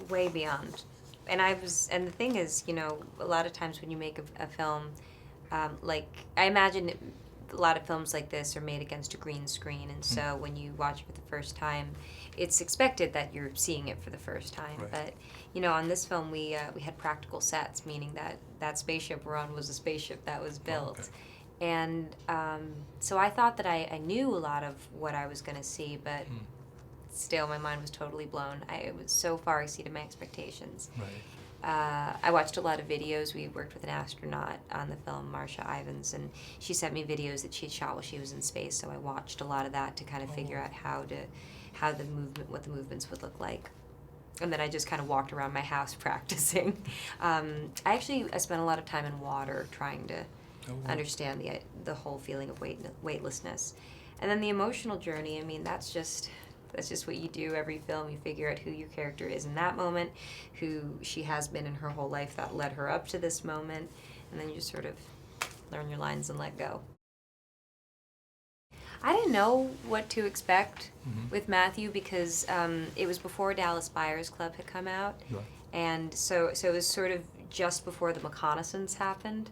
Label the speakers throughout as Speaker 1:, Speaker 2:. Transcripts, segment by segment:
Speaker 1: way beyond. And the thing is, you know, a lot of times when you make a film, like, I imagine a lot of films like this are made against a green screen, and so when you watch it for the first time, it's expected that you're seeing it for the first time.
Speaker 2: Right.
Speaker 1: But, you know, on this film, we had practical sets, meaning that spaceship we're on was a spaceship that was built.
Speaker 2: Okay.
Speaker 1: And so I thought that I knew a lot of what I was going to see, but still my mind was totally blown. It was so far exceeded my expectations.
Speaker 2: Right.
Speaker 1: I watched a lot of videos. We worked with an astronaut on the film, Marsha Ivins, and she sent me videos that she had shot while she was in space, so I watched a lot of that to kind of figure out what the movements would look like. And then I just kind of walked around my house practicing. I spent a lot of time in water trying to understand the whole feeling of weightlessness. And then the emotional journey, I mean, that's just what you do every film. You figure out who your character is in that moment, who she has been in her whole life that led her up to this moment, and then you just sort of learn your lines and let go. I didn't know what to expect with Matthew because it was before Dallas Buyers Club had come out,
Speaker 2: Right.
Speaker 1: and so it was sort of just before The Reconnaissance happened,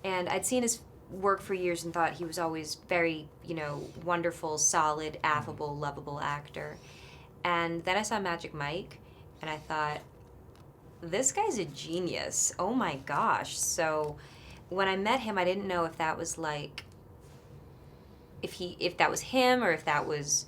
Speaker 1: and I'd seen his work for years and thought he was always very, you know, wonderful, solid, affable, lovable actor. And then I saw Magic Mike, and I thought, this guy's a genius. Oh my gosh. So when I met him, I didn't know if that was like, if that was him, or if that was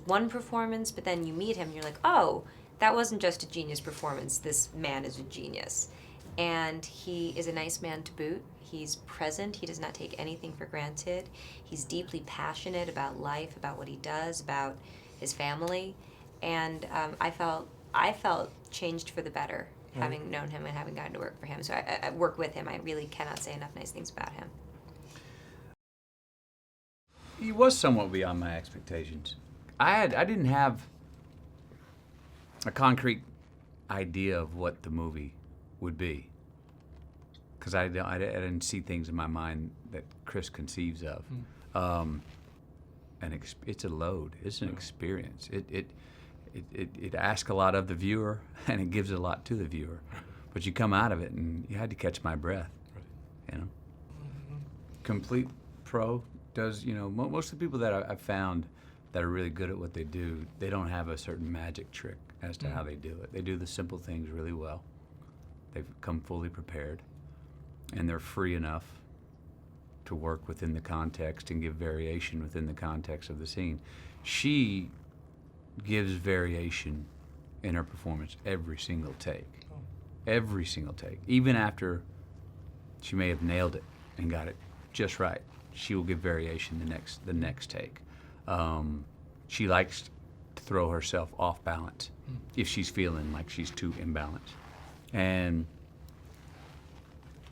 Speaker 1: one performance, but then you meet him and you're like, oh, that wasn't just a genius performance. This man is a genius. And he is a nice man to boot. He's present. He does not take anything for granted. He's deeply passionate about life, about what he does, about his family. And I felt changed for the better, having known him and having gotten to work for him. So I work with him. I really cannot say enough nice things about him.
Speaker 3: He was somewhat beyond my expectations. I didn't have a concrete idea of what the movie would be, because I didn't see things in my mind that Chris conceives of. And it's a load. It's an experience. It asks a lot of the viewer, and it gives a lot to the viewer. But you come out of it, and you had to catch my breath. You know, complete pro does. You know, most of the people that I've found that are really good at what they do, they don't have a certain magic trick as to how they do it. They do the simple things really well. They've come fully prepared, and they're free enough to work within the context and give variation within the context of the scene. She gives variation in her performance every single take. Every single take. Even after she may have nailed it and got it just right, she will give variation the next take. She likes to throw herself off balance if she's feeling like she's too imbalanced. And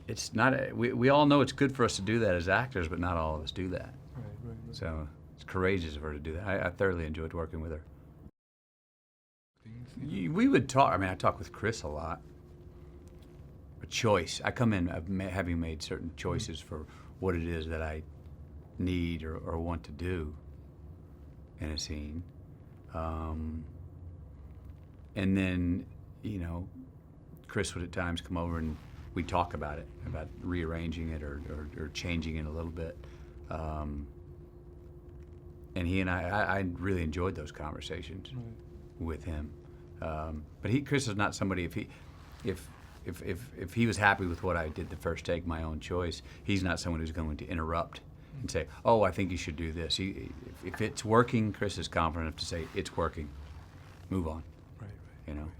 Speaker 3: it's not, we all know it's good for us to do that as actors, but not all of us do that.
Speaker 2: Right.
Speaker 3: So it's courageous of her to do that. I thoroughly enjoyed working with her. We would talk, I talk with Chris a lot. A choice. I come in having made certain choices for what it is that I need or want to do in a scene. And then, you know, Chris would at times come over and we'd talk about it, about rearranging it or changing it a little bit. And he and I really enjoyed those conversations with him. But Chris is not somebody, if he was happy with what I did the first take, my own choice, he's not someone who's going to interrupt and say, oh, I think you should do this. If it's working, Chris is confident enough to say, it's working. Move on.
Speaker 2: Right.
Speaker 3: You know?